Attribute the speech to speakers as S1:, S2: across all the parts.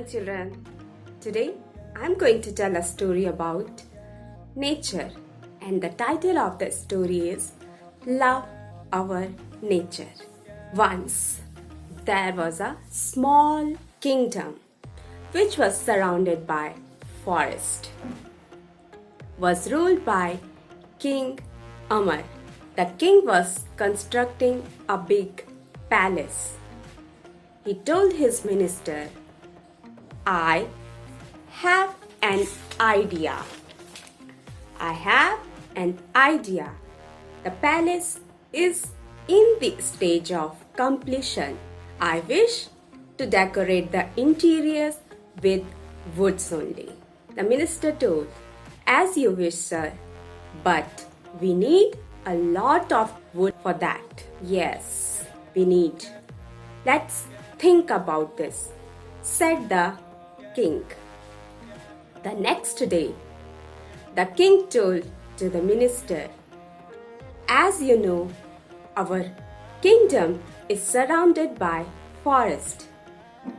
S1: children. Today I am going to tell a story about nature, and the title of the story is Love Our Nature. Once there was a small kingdom which was surrounded by forest. Was ruled by King Amar. The king was constructing a big palace. He told his minister, I have an idea. I have an idea. The palace is in the stage of completion. I wish to decorate the interiors with woods only. The minister told, as you wish, sir, but we need a lot of wood for that. Yes, we need. Let's think about this, said the king. The next day, the king told to the minister, as you know, our kingdom is surrounded by forest.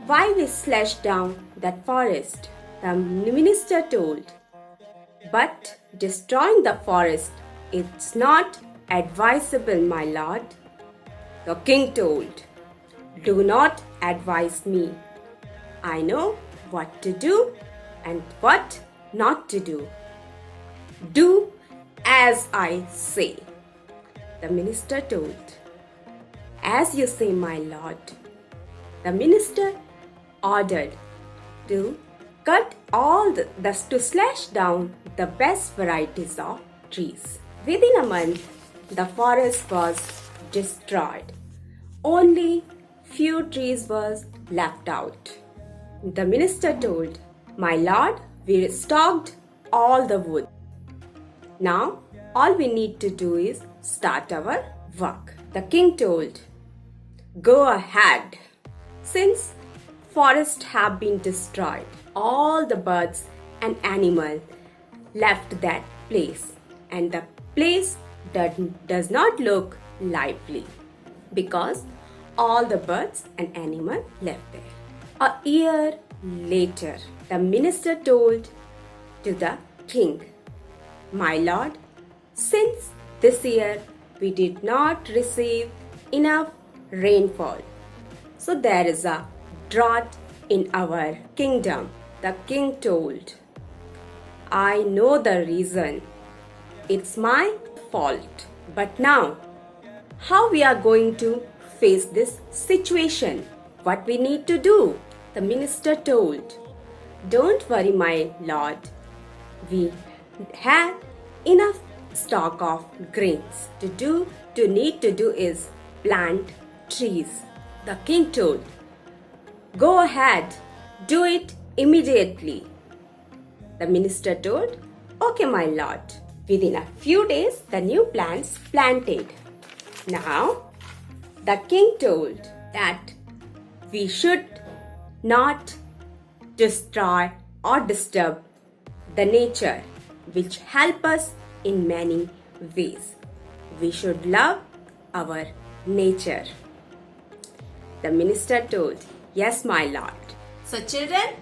S1: Why we slash down that forest? The minister told, but destroying the forest is not advisable, my lord. The king told, do not advise me. I know what to do and what not to do. Do as I say. The minister told, as you say, my lord. The minister ordered to cut all to slash down the best varieties of trees. Within a month, the forest was destroyed. Only few trees was left out. The minister told, my lord, we stocked all the wood. Now, all we need to do is start our work. The king told, go ahead. Since forests have been destroyed, all the birds and animals left that place, and the place does not look lively because all the birds and animals left there. A year later, the minister told to the king, my lord, since this year we did not receive enough rainfall, so there is a drought in our kingdom. The king told, I know the reason. It's my fault. But now, how we are going to face this situation? What we need to do? The minister told, don't worry, my lord. We have enough stock of grains. Need to do is plant trees. The king told, go ahead, do it immediately. The minister told, okay, my lord. Within a few days, the new plants planted. Now, the king told that we should not destroy or disturb the nature which help us in many ways. We should love our nature. The minister told, yes, my lord. So children,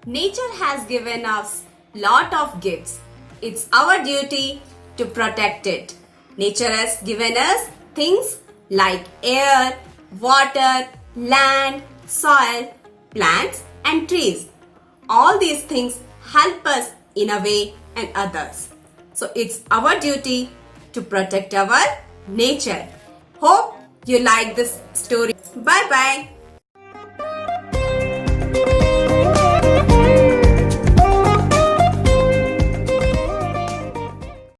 S1: nature has given us lot of gifts. It's our duty to protect it. Nature has given us things like air, water, land, soil, plants and trees. All these things help us in a way and others. So it's our duty to protect our nature. Hope you like this story. Bye bye.